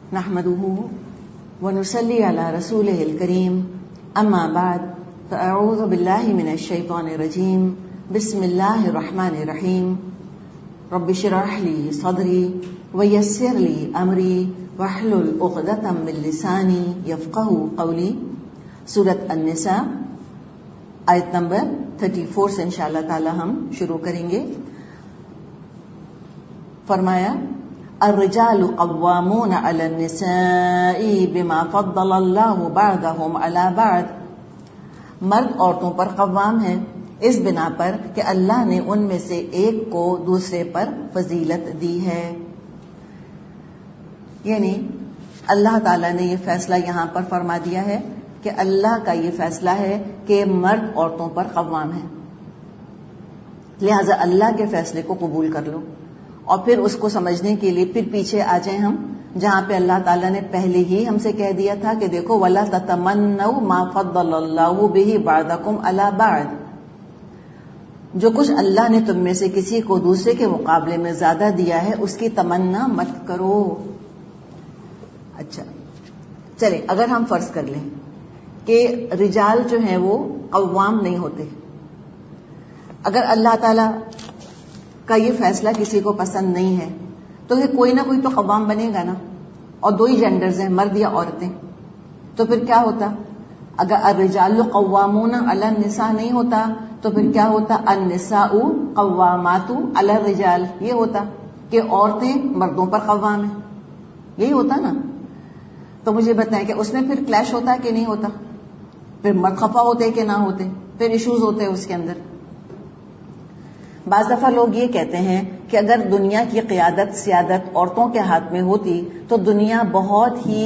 نحمده ونصلي على رسوله الكريم اما بعد فاعوذ بالله من الشيطان الرجيم بسم الله الرحمن الرحيم رب اشرح لي صدري ويسر لي امري واحلل عقدة من لساني يفقهوا قولي. سورۃ النساء آیت نمبر 34 سے انشاءاللہ تعالی ہم شروع کریں گے. فرمایا الرجال قوامون علی النساء بما فضل اللہ بعضهم علی بعض. مرد عورتوں پر قوام ہیں اس بنا پر کہ اللہ نے ان میں سے ایک کو دوسرے پر فضیلت دی ہے. یعنی اللہ تعالیٰ نے یہ فیصلہ یہاں پر فرما دیا ہے کہ اللہ کا یہ فیصلہ ہے کہ مرد عورتوں پر قوام ہے، لہذا اللہ کے فیصلے کو قبول کر لو. اور پھر اس کو سمجھنے کے لیے پھر پیچھے آ جائیں ہم جہاں پہ اللہ تعالیٰ نے پہلے ہی ہم سے کہہ دیا تھا کہ دیکھو وَلَا تَتَمَنَّوْا مَا فَضَّلَ اللَّهُ بِهِ بَعْضَكُمْ عَلَى بَعْضٍ. جو کچھ اللہ نے تم میں سے کسی کو دوسرے کے مقابلے میں زیادہ دیا ہے اس کی تمنا مت کرو. اچھا چلیں، اگر ہم فرض کر لیں کہ رجال جو ہیں وہ قوام نہیں ہوتے، اگر اللہ تعالیٰ کا یہ فیصلہ کسی کو پسند نہیں ہے تو یہ کوئی نہ کوئی تو قوام بنے گا نا. اور دو ہی جینڈرز ہیں، مرد یا عورتیں، تو پھر کیا ہوتا؟ اگر الرجال قوامون علی النساء نہیں ہوتا تو پھر کیا ہوتا؟ النساء قوامات علی الرجال. یہ ہوتا کہ عورتیں مردوں پر قوام ہیں، یہی ہوتا نا. تو مجھے بتائیں کہ اس میں پھر کلیش ہوتا ہے کہ نہیں ہوتا؟ پھر مرد خفا ہوتے کہ نہ ہوتے؟ پھر ایشوز ہوتے ہیں اس کے اندر. بعض دفعہ لوگ یہ کہتے ہیں کہ اگر دنیا کی قیادت سیادت عورتوں کے ہاتھ میں ہوتی تو دنیا بہت ہی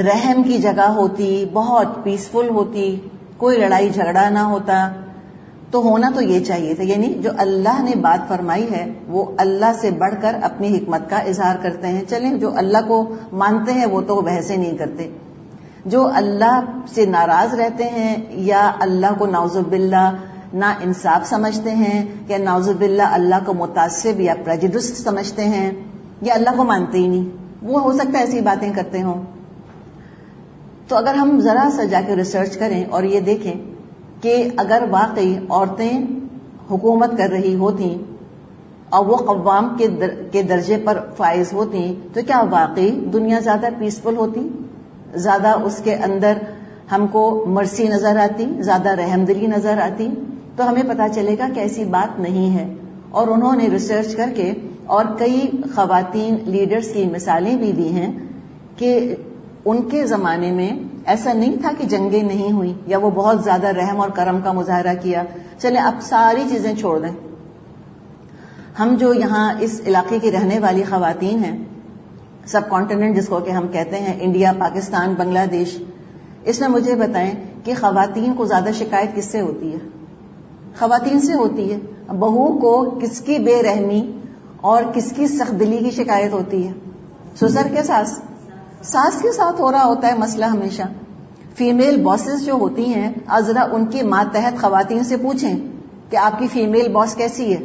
رحم کی جگہ ہوتی، بہت پیسفل ہوتی، کوئی لڑائی جھگڑا نہ ہوتا. تو ہونا تو یہ چاہیے تھا. یعنی جو اللہ نے بات فرمائی ہے وہ اللہ سے بڑھ کر اپنی حکمت کا اظہار کرتے ہیں. چلیں، جو اللہ کو مانتے ہیں وہ تو بحثیں نہیں کرتے. جو اللہ سے ناراض رہتے ہیں یا اللہ کو نعوذ باللہ نا انصاف سمجھتے ہیں یا نعوذ باللہ اللہ کو متعصب یا پریجوڈسڈ سمجھتے ہیں یا اللہ کو مانتے ہی نہیں، وہ ہو سکتا ہے ایسی باتیں کرتے ہوں. تو اگر ہم ذرا سا جا کے ریسرچ کریں اور یہ دیکھیں کہ اگر واقعی عورتیں حکومت کر رہی ہوتی اور وہ قوام کے درجے پر فائز ہوتی تو کیا واقعی دنیا زیادہ پیسفل ہوتی، زیادہ اس کے اندر ہم کو مرسی نظر آتی، زیادہ رحم دلی نظر آتی؟ تو ہمیں پتا چلے گا کہ ایسی بات نہیں ہے. اور انہوں نے ریسرچ کر کے اور کئی خواتین لیڈرز کی مثالیں بھی دی ہیں کہ ان کے زمانے میں ایسا نہیں تھا کہ جنگیں نہیں ہوئی یا وہ بہت زیادہ رحم اور کرم کا مظاہرہ کیا. چلیں اب ساری چیزیں چھوڑ دیں، ہم جو یہاں اس علاقے کی رہنے والی خواتین ہیں، سب کانٹیننٹ جس کو کہ ہم کہتے ہیں، انڈیا، پاکستان، بنگلہ دیش، اس میں مجھے بتائیں کہ خواتین کو زیادہ شکایت کس سے ہوتی ہے؟ خواتین سے ہوتی ہے. بہو کو کس کی بے رحمی اور کس کی سخت دلی کی شکایت ہوتی ہے؟ سسر کے ساس کے ساتھ ہو رہا ہوتا ہے مسئلہ ہمیشہ. فیمیل باسز جو ہوتی ہیں، ذرا ان کی ماتحت خواتین سے پوچھیں کہ آپ کی فیمیل باس کیسی ہے.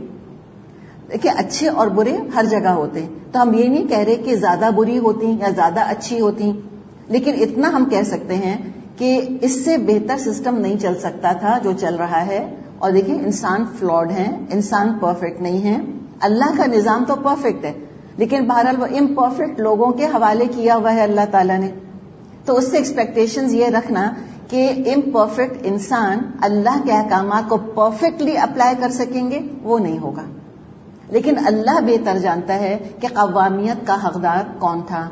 دیکھیں، اچھے اور برے ہر جگہ ہوتے ہیں، تو ہم یہ نہیں کہہ رہے کہ زیادہ بری ہوتی یا زیادہ اچھی ہوتی، لیکن اتنا ہم کہہ سکتے ہیں کہ اس سے بہتر سسٹم نہیں چل سکتا تھا جو چل رہا ہے. اور دیکھیں، انسان فلاڈ ہیں، انسان پرفیکٹ نہیں ہے. اللہ کا نظام تو پرفیکٹ ہے، لیکن بہرحال وہ امپرفیکٹ لوگوں کے حوالے کیا ہوا ہے اللہ تعالیٰ نے. تو اس سے ایکسپیکٹیشنز یہ رکھنا کہ امپرفیکٹ انسان اللہ کے احکامات کو پرفیکٹلی اپلائی کر سکیں گے، وہ نہیں ہوگا. لیکن اللہ بہتر جانتا ہے کہ قوامیت کا حقدار کون تھا.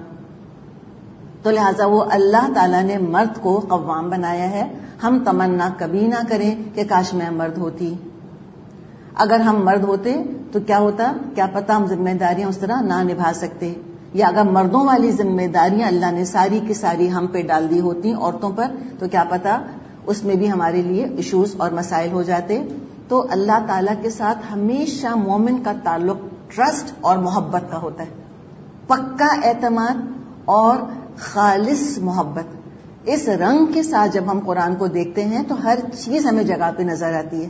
تو لہٰذا وہ اللہ تعالیٰ نے مرد کو قوام بنایا ہے. ہم تمنا کبھی نہ کریں کہ کاش میں مرد ہوتی. اگر ہم مرد ہوتے تو کیا ہوتا؟ کیا پتا ہم ذمہ داریاں اس طرح نہ نبھا سکتے، یا اگر مردوں والی ذمہ داریاں اللہ نے ساری کی ساری ہم پہ ڈال دی ہوتی عورتوں پر تو کیا پتا اس میں بھی ہمارے لیے ایشوز اور مسائل ہو جاتے. تو اللہ تعالیٰ کے ساتھ ہمیشہ مومن کا تعلق ٹرسٹ اور محبت کا ہوتا ہے، پکا اعتماد اور خالص محبت. اس رنگ کے ساتھ جب ہم قرآن کو دیکھتے ہیں تو ہر چیز ہمیں جگہ پہ نظر آتی ہے.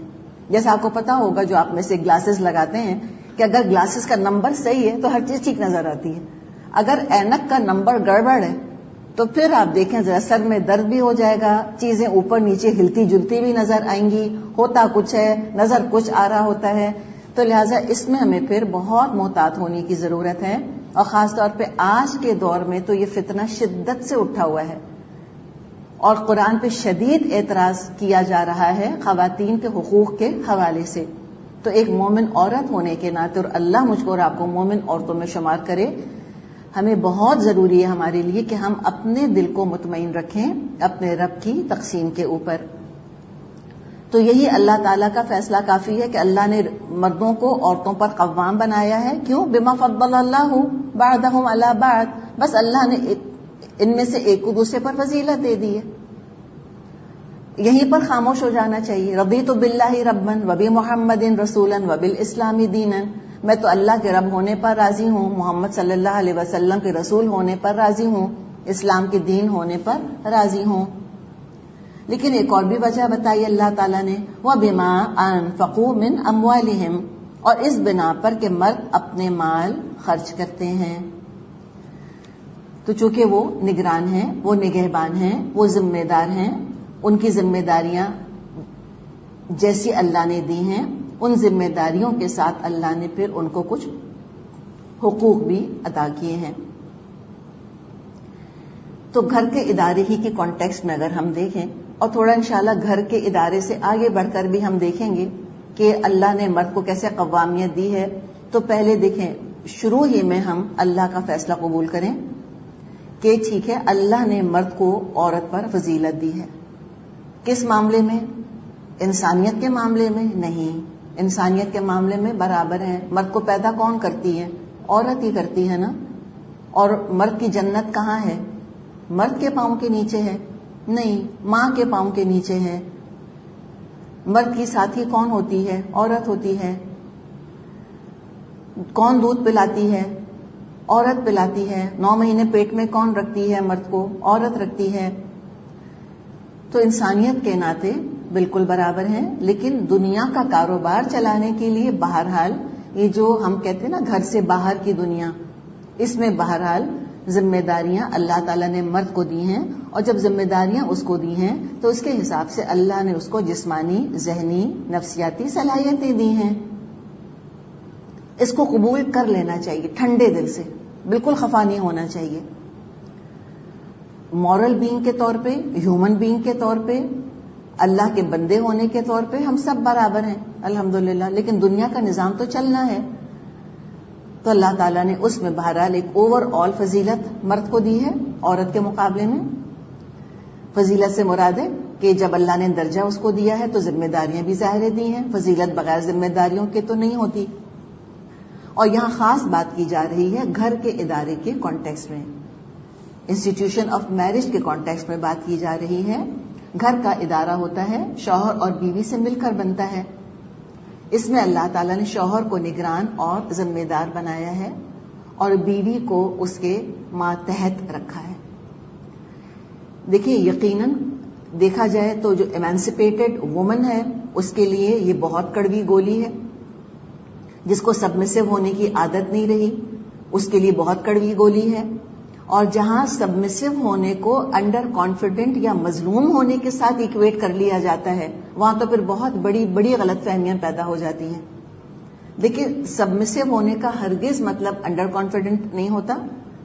جیسا آپ کو پتا ہوگا جو آپ میں سے گلاسز لگاتے ہیں کہ اگر گلاسز کا نمبر صحیح ہے تو ہر چیز ٹھیک نظر آتی ہے. اگر اینک کا نمبر گڑبڑ ہے تو پھر آپ دیکھیں ذرا سر میں درد بھی ہو جائے گا, چیزیں اوپر نیچے ہلتی جلتی بھی نظر آئیں گی, ہوتا کچھ ہے نظر کچھ آ رہا ہوتا ہے. تو لہٰذا اس میں ہمیں پھر بہت محتاط ہونے کی ضرورت ہے, اور خاص طور پہ آج کے دور میں تو یہ فتنہ شدت سے اٹھا ہوا ہے, اور قرآن پہ شدید اعتراض کیا جا رہا ہے خواتین کے حقوق کے حوالے سے. تو ایک مومن عورت ہونے کے ناطے, اور اللہ مجھ کو اور آپ کو مومن عورتوں میں شمار کرے, ہمیں بہت ضروری ہے ہمارے لیے کہ ہم اپنے دل کو مطمئن رکھیں اپنے رب کی تقسیم کے اوپر. تو یہی اللہ تعالیٰ کا فیصلہ کافی ہے کہ اللہ نے مردوں کو عورتوں پر قوام بنایا ہے. کیوں؟ بما فضل اللہ بعضهم علی بعض, بس اللہ نے ان میں سے ایک کو دوسرے پر فضیلت دے دی ہے. یہیں پر خاموش ہو جانا چاہیے. رضیت باللہ ربا وبمحمد رسولا وبالاسلام دینا, میں تو اللہ کے رب ہونے پر راضی ہوں, محمد صلی اللہ علیہ وسلم کے رسول ہونے پر راضی ہوں, اسلام کے دین ہونے پر راضی ہوں. لیکن ایک اور بھی وجہ بتائی اللہ تعالیٰ نے, وَبِمَا أَنفَقُوا مِنْ أَمْوَالِهِمْ, اور اس بنا پر کہ مرد اپنے مال خرچ کرتے ہیں. تو چونکہ وہ نگران ہیں, وہ نگہبان ہیں, وہ ذمہ دار ہیں, ان کی ذمہ داریاں جیسی اللہ نے دی ہیں, ان ذمہ داریوں کے ساتھ اللہ نے پھر ان کو کچھ حقوق بھی عطا کیے ہیں. تو گھر کے ادارے ہی کے کانٹیکسٹ میں اگر ہم دیکھیں, اور تھوڑا انشاءاللہ گھر کے ادارے سے آگے بڑھ کر بھی ہم دیکھیں گے کہ اللہ نے مرد کو کیسے قوامیت دی ہے, تو پہلے دیکھیں شروع ہی میں ہم اللہ کا فیصلہ قبول کریں کہ ٹھیک ہے اللہ نے مرد کو عورت پر فضیلت دی ہے. کس معاملے میں؟ انسانیت کے معاملے میں نہیں, انسانیت کے معاملے میں برابر ہیں. مرد کو پیدا کون کرتی ہے؟ عورت ہی کرتی ہے نا. اور مرد کی جنت کہاں ہے؟ مرد کے پاؤں کے نیچے ہے؟ نہیں, ماں کے پاؤں کے نیچے ہے. مرد کی ساتھی کون ہوتی ہے؟ عورت ہوتی ہے. کون دودھ پلاتی ہے؟ عورت پلاتی ہے. 9 مہینے پیٹ میں کون رکھتی ہے مرد کو؟ عورت رکھتی ہے. تو انسانیت کے ناطے بالکل برابر ہیں, لیکن دنیا کا کاروبار چلانے کے لیے بہرحال یہ جو ہم کہتے ہیں نا گھر سے باہر کی دنیا, اس میں بہرحال ذمہ داریاں اللہ تعالیٰ نے مرد کو دی ہیں, اور جب ذمہ داریاں اس کو دی ہیں تو اس کے حساب سے اللہ نے اس کو جسمانی, ذہنی, نفسیاتی صلاحیتیں دی ہیں. اس کو قبول کر لینا چاہیے ٹھنڈے دل سے, بالکل خفا نہیں ہونا چاہیے. مورل بینگ کے طور پہ, ہیومن بینگ کے طور پہ, اللہ کے بندے ہونے کے طور پہ ہم سب برابر ہیں الحمدللہ, لیکن دنیا کا نظام تو چلنا ہے. تو اللہ تعالیٰ نے اس میں بہرحال ایک اوور آل فضیلت مرد کو دی ہے عورت کے مقابلے میں. فضیلت سے مراد ہے کہ جب اللہ نے درجہ اس کو دیا ہے تو ذمہ داریاں بھی ظاہر دی ہیں. فضیلت بغیر ذمہ داریوں کے تو نہیں ہوتی. اور یہاں خاص بات کی جا رہی ہے گھر کے ادارے کے کانٹیکسٹ میں, انسٹیٹیوشن آف میرج کے کانٹیکسٹ میں بات کی جا رہی ہے. گھر کا ادارہ ہوتا ہے, شوہر اور بیوی سے مل کر بنتا ہے. اس میں اللہ تعالیٰ نے شوہر کو نگران اور ذمہ دار بنایا ہے, اور بیوی کو اس کے ماتحت رکھا ہے. دیکھیے یقیناً دیکھا جائے تو جو ایمانسپیٹڈ وومن ہے اس کے لیے یہ بہت کڑوی گولی ہے. جس کو سبمسو ہونے کی عادت نہیں رہی اس کے لیے بہت کڑوی گولی ہے. اور جہاں سبمسو ہونے کو انڈر کانفیڈنٹ یا مظلوم ہونے کے ساتھ ایکویٹ کر لیا جاتا ہے, وہاں تو پھر بہت بڑی بڑی غلط فہمیاں پیدا ہو جاتی ہیں. دیکھیے سبمسو ہونے کا ہرگز مطلب انڈر کانفیڈنٹ نہیں ہوتا,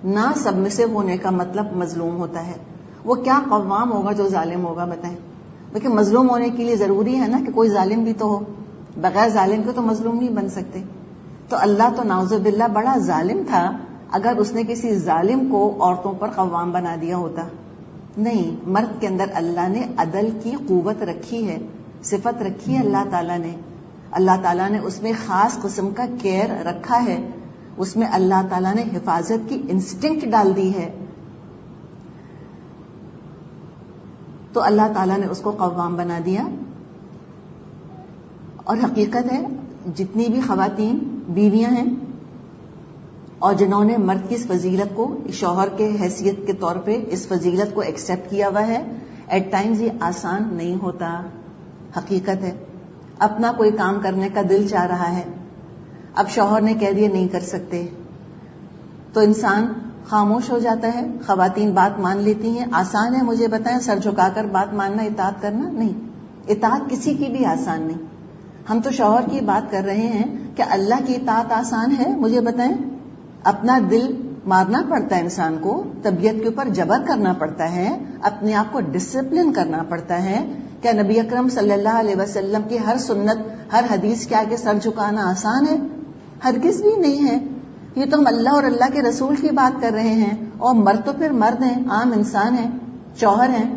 نہ سبمسو ہونے کا مطلب مظلوم ہوتا ہے. وہ کیا قوام ہوگا جو ظالم ہوگا بتائیں. لیکن مظلوم ہونے کے لیے ضروری ہے نا کہ کوئی ظالم بھی تو ہو, بغیر ظالم کے تو مظلوم نہیں بن سکتے. تو اللہ تو نعوذ باللہ بڑا ظالم تھا اگر اس نے کسی ظالم کو عورتوں پر قوام بنا دیا ہوتا. نہیں, مرد کے اندر اللہ نے عدل کی قوت رکھی ہے, صفت رکھی ہے اللہ تعالیٰ نے. اللہ تعالیٰ نے اس میں خاص قسم کا کیئر رکھا ہے, اس میں اللہ تعالیٰ نے حفاظت کی انسٹنکٹ ڈال دی ہے. تو اللہ تعالیٰ نے اس کو قوام بنا دیا. اور حقیقت ہے جتنی بھی خواتین بیویاں ہیں اور جنہوں نے مرد کی اس فضیلت کو شوہر کے حیثیت کے طور پہ اس فضیلت کو ایکسیپٹ کیا ہوا ہے, ایٹ ٹائمز یہ آسان نہیں ہوتا. حقیقت ہے اپنا کوئی کام کرنے کا دل چاہ رہا ہے, اب شوہر نے کہہ دیا نہیں کر سکتے, تو انسان خاموش ہو جاتا ہے. خواتین بات مان لیتی ہیں. آسان ہے مجھے بتائیں سر جھکا کر بات ماننا, اطاعت کرنا؟ نہیں, اطاعت کسی کی بھی آسان نہیں. ہم تو شوہر کی بات کر رہے ہیں کہ اللہ کی اطاعت آسان ہے؟ مجھے بتائیں. اپنا دل مارنا پڑتا ہے انسان کو, طبیعت کے اوپر جبر کرنا پڑتا ہے, اپنے آپ کو ڈسپلن کرنا پڑتا ہے. کیا نبی اکرم صلی اللہ علیہ وسلم کی ہر سنت, ہر حدیث کے آگے سر جھکانا آسان ہے؟ ہرگز بھی نہیں ہے. یہ تو ہم اللہ اور اللہ کے رسول کی بات کر رہے ہیں, اور مرد تو پھر مرد ہیں, عام انسان ہیں, شوہر ہیں,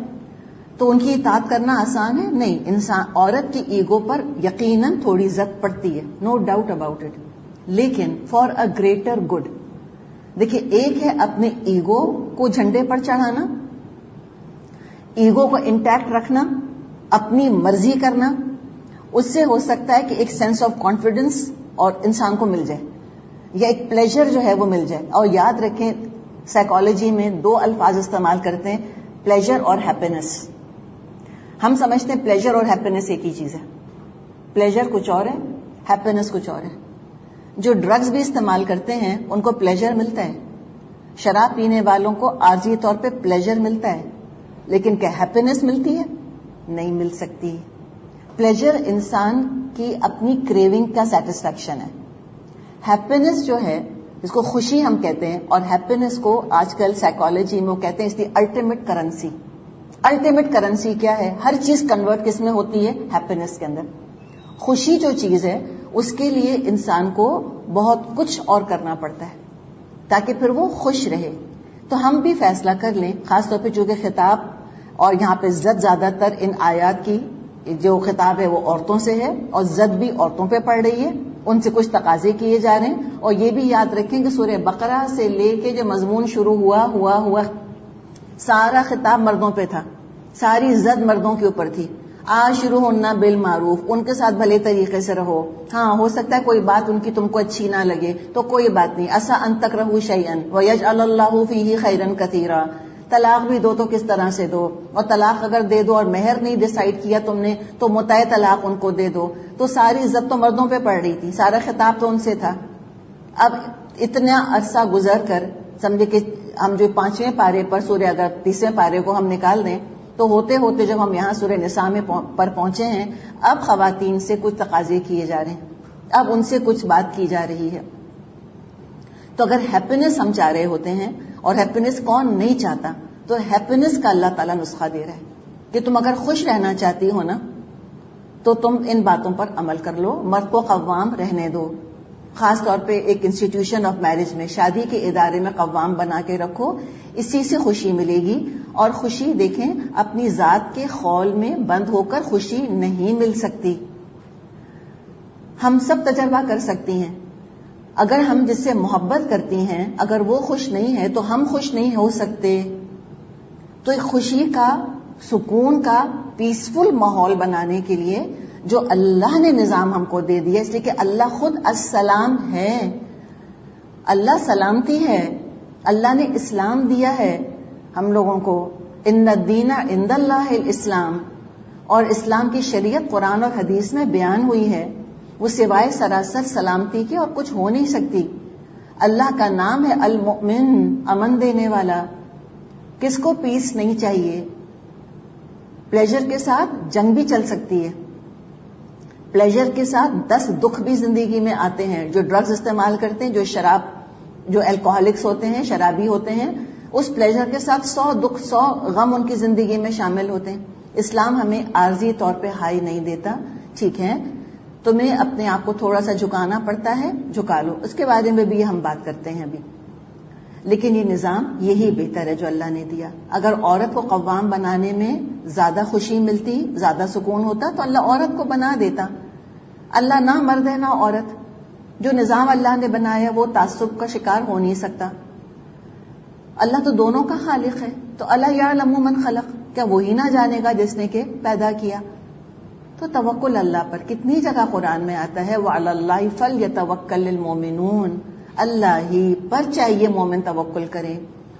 تو ان کی اطاعت کرنا آسان ہے؟ نہیں. انسان, عورت کی ایگو پر یقیناً تھوڑی زد پڑتی ہے, نو ڈاؤٹ اباؤٹ اٹ, لیکن فار اے گریٹر گڈ. دیکھیے, ایک ہے اپنے ایگو کو جھنڈے پر چڑھانا, ایگو کو انٹیکٹ رکھنا, اپنی مرضی کرنا. اس سے ہو سکتا ہے کہ ایک سینس آف کانفیڈنس اور انسان کو مل جائے, یا ایک پلیجر جو ہے وہ مل جائے. اور یاد رکھیں, سائیکالوجی میں 2 الفاظ استعمال کرتے ہیں, پلیجر اور ہیپینس. ہم سمجھتے ہیں پلیجر اور ہیپینس ایک ہی چیز ہے. پلیجر کچھ اور ہے, ہیپینس کچھ اور ہے. جو ڈرگز بھی استعمال کرتے ہیں ان کو پلیجر ملتا ہے, شراب پینے والوں کو عارضی طور پہ پلیجر ملتا ہے, لیکن کیا ہیپینس ملتی ہے؟ نہیں مل سکتی. پلیجر انسان کی اپنی کریونگ کا سیٹسفیکشن ہے. ہیپینس جو ہے, جس کو خوشی ہم کہتے ہیں, اور ہیپینس کو آج کل سائیکالوجی میں کہتے ہیں اس کی الٹیمیٹ کرنسی. الٹیمیٹ کرنسی کیا ہے؟ ہر چیز کنورٹ کس میں ہوتی ہے؟ ہیپینس کے اندر. خوشی جو چیز ہے اس کے لیے انسان کو بہت کچھ اور کرنا پڑتا ہے تاکہ پھر وہ خوش رہے. تو ہم بھی فیصلہ کر لیں, خاص طور پہ چونکہ خطاب اور یہاں پہ زد زیادہ تر ان آیات کی جو خطاب ہے وہ عورتوں سے ہے, اور زد بھی عورتوں پہ پڑ رہی ہے, ان سے کچھ تقاضے کیے جا رہے ہیں. اور یہ بھی یاد رکھیں کہ سورہ بقرہ سے لے کے جو مضمون شروع ہوا سارا خطاب مردوں پہ تھا, ساری زد مردوں کے اوپر تھی. عاشروہن بالمعروف, ان کے ساتھ بھلے طریقے سے رہو. ہاں ہو سکتا ہے کوئی بات ان کی تم کو اچھی نہ لگے تو کوئی بات نہیں, عسیٰ ان تکرہوا شیئا ویجعل اللہ فیہ خیرا کثیرا. طلاق بھی دو تو کس طرح سے دو, اور طلاق اگر دے دو اور مہر نہیں ڈیسائیڈ کیا تم نے تو متع طلاق ان کو دے دو. تو ساری عزت تو مردوں پہ پڑ رہی تھی, سارا خطاب تو ان سے تھا. اب اتنا عرصہ گزر کر سمجھے کہ ہم جو 5ویں پارے پر سورہ, اگر 30ویں پارے کو ہم نکال دیں تو ہوتے ہوتے جب ہم یہاں سورہ نساء میں پر پہنچے ہیں, اب خواتین سے کچھ تقاضے کیے جا رہے ہیں, اب ان سے کچھ بات کی جا رہی ہے. تو اگر ہیپینس ہم چاہ رہے ہوتے ہیں, اور ہیپینس کون نہیں چاہتا, تو ہیپینس کا اللہ تعالیٰ نسخہ دے رہا ہے کہ تم اگر خوش رہنا چاہتی ہو نا تو تم ان باتوں پر عمل کر لو. مرد کو قوام رہنے دو, خاص طور پہ ایک انسٹیٹیوشن آف میرج میں, شادی کے ادارے میں قوام بنا کے رکھو, اسی سے خوشی ملے گی. اور خوشی دیکھیں اپنی ذات کے خول میں بند ہو کر خوشی نہیں مل سکتی. ہم سب تجربہ کر سکتی ہیں, اگر ہم جس سے محبت کرتی ہیں اگر وہ خوش نہیں ہے تو ہم خوش نہیں ہو سکتے. تو ایک خوشی کا, سکون کا, پیسفل ماحول بنانے کے لیے جو اللہ نے نظام ہم کو دے دیا, اس لیے کہ اللہ خود السلام ہے, اللہ سلامتی ہے, اللہ نے اسلام دیا ہے ہم لوگوں کو. ان الدین عند اللہ الاسلام, اور اسلام کی شریعت قرآن اور حدیث میں بیان ہوئی ہے, وہ سوائے سراسر سلامتی کے اور کچھ ہو نہیں سکتی. اللہ کا نام ہے المؤمن, امن دینے والا. کس کو پیس نہیں چاہیے؟ پلیجر کے ساتھ جنگ بھی چل سکتی ہے, پلیجر کے ساتھ 10 دکھ بھی زندگی میں آتے ہیں. جو ڈرگز استعمال کرتے ہیں, جو شراب, جو الکوہولکس ہوتے ہیں, شرابی ہوتے ہیں, اس پلیجر کے ساتھ 100 دکھ 100 غم ان کی زندگی میں شامل ہوتے ہیں. اسلام ہمیں عارضی طور پہ ہائی نہیں دیتا. ٹھیک ہے, تمہیں اپنے آپ کو تھوڑا سا جھکانا پڑتا ہے, جھکا لو, اس کے بارے میں بھی ہم بات کرتے ہیں ابھی. لیکن یہ نظام یہی بہتر ہے جو اللہ نے دیا. اگر عورت کو قوام بنانے میں زیادہ خوشی ملتی, زیادہ سکون ہوتا, تو اللہ عورت کو بنا دیتا. اللہ نہ مرد ہے نہ عورت. جو نظام اللہ نے بنایا وہ تعصب کا شکار ہو نہیں سکتا. اللہ تو دونوں کا خالق ہے. تو الا یعلم من خلق, کیا وہی نہ جانے گا جس نے کہ پیدا کیا. تو توکل اللہ پر کتنی جگہ قرآن میں آتا ہے, وعلی اللہ فلیتوکل المؤمنون, اللہ ہی پر چاہیے مومن توکل کریں.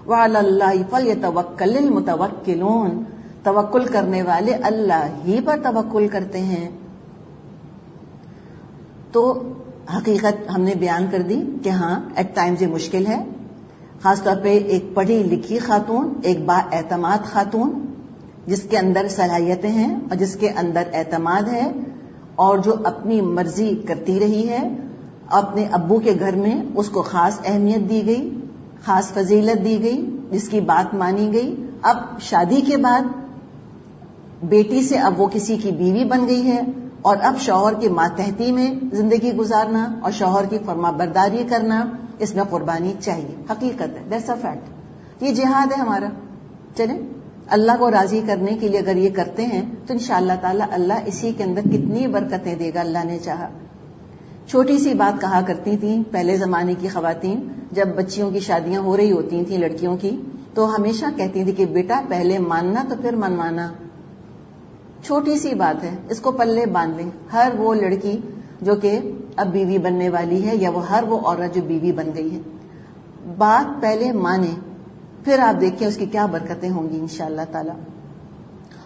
وعلی اللہ فلیتوکل المتوکلون, توکل کرنے والے اللہ ہی پر توکل کرتے ہیں. تو حقیقت ہم نے بیان کر دی کہ ہاں ایٹ ٹائمز یہ مشکل ہے, خاص طور پہ ایک پڑھی لکھی خاتون، ایک با اعتماد خاتون جس کے اندر صلاحیتیں ہیں اور جس کے اندر اعتماد ہے، اور جو اپنی مرضی کرتی رہی ہے. اپنے ابو کے گھر میں اس کو خاص اہمیت دی گئی، خاص فضیلت دی گئی، جس کی بات مانی گئی. اب شادی کے بعد بیٹی سے اب وہ کسی کی بیوی بن گئی ہے، اور اب شوہر کی ماتحتی میں زندگی گزارنا اور شوہر کی فرما برداری کرنا، اس میں قربانی چاہیے. حقیقت ہے، دیٹس اے فیکٹ. یہ جہاد ہے ہمارا. چلیں اللہ کو راضی کرنے کے لیے اگر یہ کرتے ہیں تو انشاءاللہ تعالی اللہ اسی کے اندر کتنی برکتیں دے گا اللہ نے چاہا. چھوٹی سی بات کہا کرتی تھیں پہلے زمانے کی خواتین، جب بچیوں کی شادیاں ہو رہی ہوتی تھیں لڑکیوں کی، تو ہمیشہ کہتی تھی کہ بیٹا پہلے ماننا تو پھر منوانا. چھوٹی سی بات ہے، اس کو پلے باندھ لیں. ہر وہ لڑکی جو کہ اب بیوی بننے والی ہے، یا ہر وہ عورت جو بیوی بن گئی ہے، بات پہلے مانے، پھر آپ دیکھیں اس کی کیا برکتیں ہوں گی انشاءاللہ تعالی.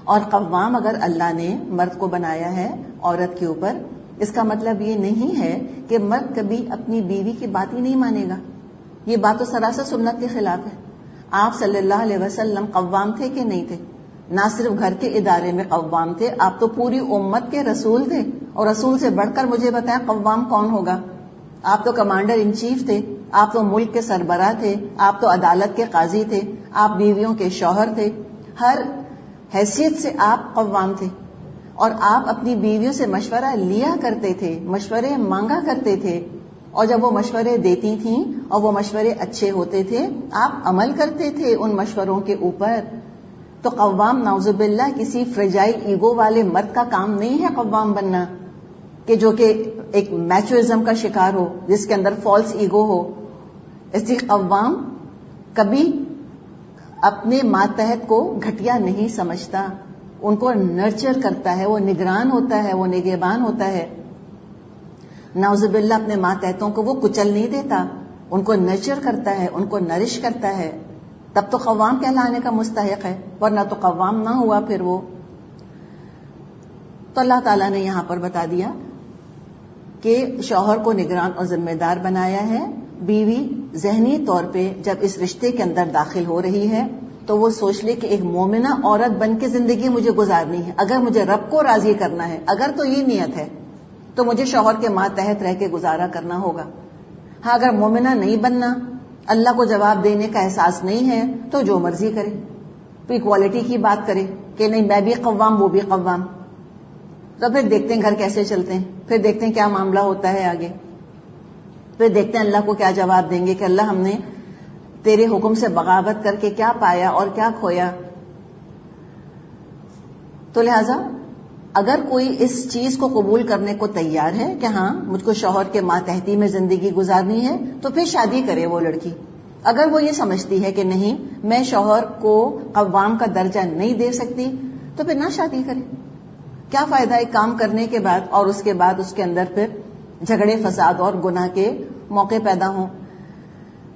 اور قوام اگر اللہ نے مرد کو بنایا ہے عورت کے اوپر، اس کا مطلب یہ نہیں ہے کہ مرد کبھی اپنی بیوی کی بات ہی نہیں مانے گا. یہ بات تو سراسر سنت کے خلاف ہے. آپ صلی اللہ علیہ وسلم قوام تھے کہ نہیں تھے؟ نہ صرف گھر کے ادارے میں قوام تھے، آپ تو پوری امت کے رسول تھے. اور رسول سے بڑھ کر مجھے بتائیں قوام کون ہوگا؟ آپ تو کمانڈر ان چیف تھے، آپ تو ملک کے سربراہ تھے، آپ تو عدالت کے قاضی تھے، آپ بیویوں کے شوہر تھے. ہر حیثیت سے آپ قوام تھے، اور آپ اپنی بیویوں سے مشورہ لیا کرتے تھے، مشورے مانگا کرتے تھے. اور جب وہ مشورے دیتی تھیں اور وہ مشورے اچھے ہوتے تھے، آپ عمل کرتے تھے ان مشوروں کے اوپر. تو قوام نعوذ باللہ کسی فریجائل ایگو والے مرد کا کام نہیں ہے قوام بننا، کہ جو کہ ایک میچوازم کا شکار ہو، جس کے اندر فالس ایگو ہو. اس لیے قوام کبھی اپنے ماتحت کو گھٹیا نہیں سمجھتا، ان کو نرچر کرتا ہے، وہ نگران ہوتا ہے، وہ نگہبان ہوتا ہے. نعوذ باللہ اپنے ماتحتوں کو وہ کچل نہیں دیتا، ان کو نرچر کرتا ہے، ان کو نرش کرتا ہے. تب تو قوام کہلانے کا مستحق ہے، ورنہ تو قوام نہ ہوا پھر وہ. تو اللہ تعالیٰ نے یہاں پر بتا دیا کہ شوہر کو نگران اور ذمہ دار بنایا ہے. بیوی ذہنی طور پہ جب اس رشتے کے اندر داخل ہو رہی ہے تو وہ سوچ لے کہ ایک مومنہ عورت بن کے زندگی مجھے گزارنی ہے. اگر مجھے رب کو راضی کرنا ہے، اگر تو یہ نیت ہے، تو مجھے شوہر کے ماتحت رہ کے گزارا کرنا ہوگا. ہاں اگر مومنہ نہیں بننا، اللہ کو جواب دینے کا احساس نہیں ہے، تو جو مرضی کرے، تو اکوالٹی کی بات کرے کہ نہیں میں بھی قوام وہ بھی قوام. تو پھر دیکھتے ہیں گھر کیسے چلتے ہیں، پھر دیکھتے ہیں کیا معاملہ ہوتا ہے آگے، پھر دیکھتے ہیں اللہ کو کیا جواب دیں گے کہ اللہ ہم نے تیرے حکم سے بغاوت کر کے کیا پایا اور کیا کھویا. تو لہذا اگر کوئی اس چیز کو قبول کرنے کو تیار ہے کہ ہاں مجھ کو شوہر کے ماتحتی میں زندگی گزارنی ہے، تو پھر شادی کرے وہ لڑکی. اگر وہ یہ سمجھتی ہے کہ نہیں میں شوہر کو قوام کا درجہ نہیں دے سکتی، تو پھر نہ شادی کرے. کیا فائدہ ایک کام کرنے کے بعد اور اس کے بعد اس کے اندر پھر جھگڑے فساد اور گناہ کے موقع پیدا ہوں.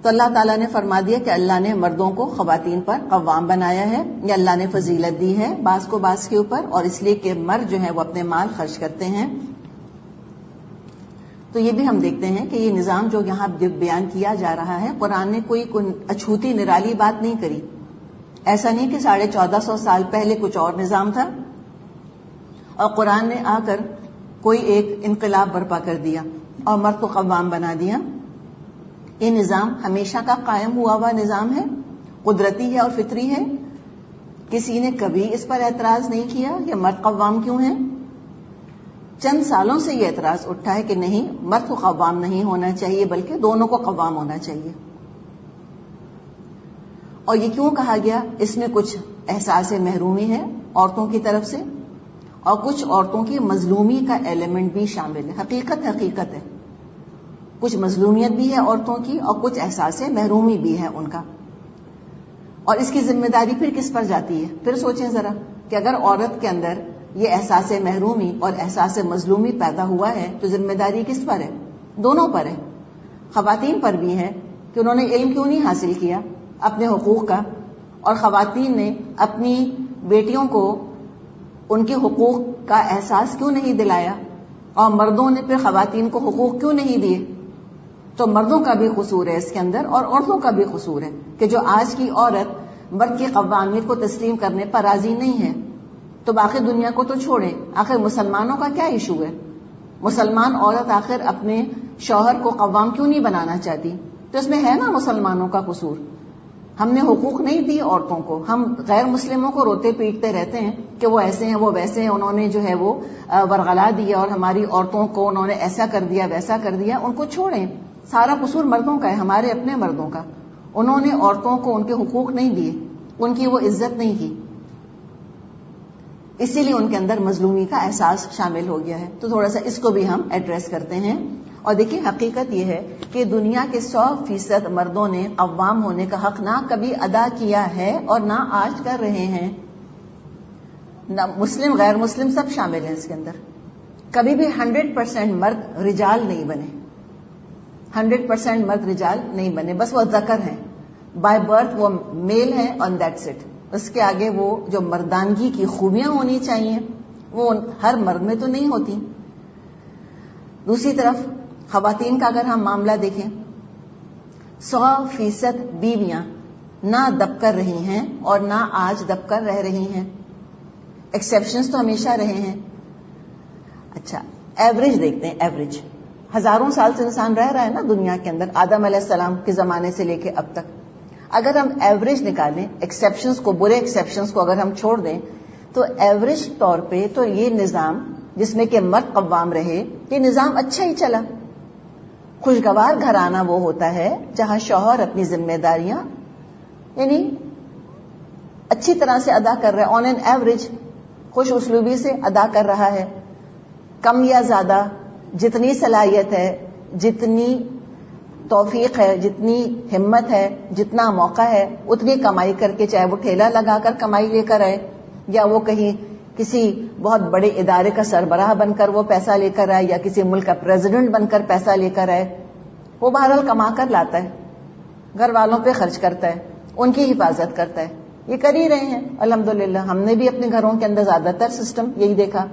تو اللہ تعالیٰ نے فرما دیا کہ اللہ نے مردوں کو خواتین پر قوام بنایا ہے، یا اللہ نے فضیلت دی ہے بعض کو بعض کے اوپر، اور اس لیے کہ مرد جو ہے وہ اپنے مال خرچ کرتے ہیں. تو یہ بھی ہم دیکھتے ہیں کہ یہ نظام جو یہاں بیان کیا جا رہا ہے، قرآن نے کوئی اچھوتی نرالی بات نہیں کری. ایسا نہیں کہ 1450 سال پہلے کچھ اور نظام تھا اور قرآن نے آ کر کوئی ایک انقلاب برپا کر دیا اور مرد کو قوام بنا دیا. یہ نظام ہمیشہ کا قائم ہوا ہوا نظام ہے، قدرتی ہے اور فطری ہے. کسی نے کبھی اس پر اعتراض نہیں کیا کہ مرد قوام کیوں ہے. چند سالوں سے یہ اعتراض اٹھا ہے کہ نہیں مرد کو قوام نہیں ہونا چاہیے، بلکہ دونوں کو قوام ہونا چاہیے. اور یہ کیوں کہا گیا؟ اس میں کچھ احساس محرومی ہے عورتوں کی طرف سے، اور کچھ عورتوں کی مظلومی کا ایلیمنٹ بھی شامل ہے. حقیقت ہے، کچھ مظلومیت بھی ہے عورتوں کی اور کچھ احساس محرومی بھی ہے ان کا. اور اس کی ذمہ داری پھر کس پر جاتی ہے؟ پھر سوچیں ذرا کہ اگر عورت کے اندر یہ احساس محرومی اور احساس مظلومی پیدا ہوا ہے تو ذمہ داری کس پر ہے؟ دونوں پر ہے. خواتین پر بھی ہے کہ انہوں نے علم کیوں نہیں حاصل کیا اپنے حقوق کا، اور خواتین نے اپنی بیٹیوں کو ان کے حقوق کا احساس کیوں نہیں دلایا، اور مردوں نے پھر خواتین کو حقوق کیوں نہیں دیے. تو مردوں کا بھی قصور ہے اس کے اندر اور عورتوں کا بھی قصور ہے کہ جو آج کی عورت مرد کی قوامیت کو تسلیم کرنے پر راضی نہیں ہے تو باقی دنیا کو تو چھوڑیں، آخر مسلمانوں کا کیا ایشو ہے؟ مسلمان عورت آخر اپنے شوہر کو قوام کیوں نہیں بنانا چاہتی؟ تو اس میں ہے نا مسلمانوں کا قصور. ہم نے حقوق نہیں دی عورتوں کو. ہم غیر مسلموں کو روتے پیٹتے رہتے ہیں کہ وہ ایسے ہیں وہ ویسے ہیں، انہوں نے جو ہے وہ ورغلا دیا اور ہماری عورتوں کو انہوں نے ایسا کر دیا ویسا کر دیا. ان کو چھوڑیں، سارا قصور مردوں کا ہے، ہمارے اپنے مردوں کا. انہوں نے عورتوں کو ان کے حقوق نہیں دیے، ان کی وہ عزت نہیں کی، اسی لیے ان کے اندر مظلومی کا احساس شامل ہو گیا ہے. تو تھوڑا سا اس کو بھی ہم ایڈریس کرتے ہیں. اور دیکھیں حقیقت یہ ہے کہ دنیا کے 100% مردوں نے قوام ہونے کا حق نہ کبھی ادا کیا ہے اور نہ آج کر رہے ہیں. نہ مسلم غیر مسلم سب شامل ہیں اس کے اندر. کبھی بھی 100% مرد رجال نہیں بنے، 100% مرد رجال نہیں بنے، بس وہ ذکر ہیں، بائی برتھ وہ میل ہیں اور دیٹس اٹ. اس کے آگے وہ جو مردانگی کی خوبیاں ہونی چاہیے وہ ہر مرد میں تو نہیں ہوتی. دوسری طرف خواتین کا اگر ہم معاملہ دیکھیں، 100% بیویاں نہ دب کر رہی ہیں اور نہ آج دب کر رہ رہی ہیں. ایکسیپشنز تو ہمیشہ رہے ہیں. اچھا ایوریج دیکھتے ہیں. ایوریج ہزاروں سال سے انسان رہ رہا ہے نا دنیا کے اندر، آدم علیہ السلام کے زمانے سے لے کے اب تک. اگر ہم ایوریج نکالیں، ایکسیپشنز کو، برے ایکسیپشنز کو اگر ہم چھوڑ دیں، تو ایوریج طور پہ تو یہ نظام جس میں کہ مرد قوام رہے، یہ نظام اچھا ہی چلا. خوشگوار گھرانہ وہ ہوتا ہے جہاں شوہر اپنی ذمہ داریاں یعنی اچھی طرح سے ادا کر رہا ہے، آن این ایوریج خوش اسلوبی سے ادا کر رہا ہے. کم یا زیادہ جتنی صلاحیت ہے، جتنی توفیق ہے، جتنی ہمت ہے، جتنا موقع ہے، اتنی کمائی کر کے، چاہے وہ ٹھیلا لگا کر کمائی لے کر آئے یا وہ کہیں کسی بہت بڑے ادارے کا سربراہ بن کر وہ پیسہ لے کر آئے یا کسی ملک کا پریزیڈنٹ بن کر پیسہ لے کر آئے، وہ بہرحال کما کر لاتا ہے، گھر والوں پہ خرچ کرتا ہے، ان کی حفاظت کرتا ہے. یہ کر ہی رہے ہیں الحمدللہ. ہم نے بھی اپنے گھروں کے اندر زیادہ تر سسٹم یہی دیکھا.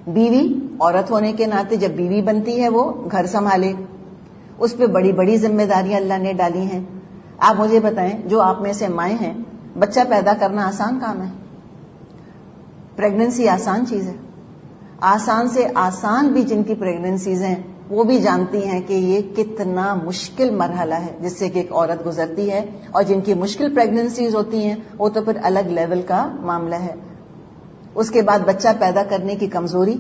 بیوی عورت ہونے کے ناطے جب بیوی بنتی ہے وہ گھر سنبھالے، اس پہ بڑی بڑی ذمہ داریاں اللہ نے ڈالی ہیں. آپ مجھے بتائیں، جو آپ میں سے مائیں ہیں، بچہ پیدا کرنا آسان کام ہے؟ پریگننسی آسان چیز ہے؟ آسان سے آسان بھی جن کی پریگننسیز ہیں وہ بھی جانتی ہیں کہ یہ کتنا مشکل مرحلہ ہے جس سے کہ ایک عورت گزرتی ہے. اور جن کی مشکل پریگننسیز ہوتی ہیں وہ تو پھر الگ لیول کا معاملہ ہے. اس کے بعد بچہ پیدا کرنے کی کمزوری،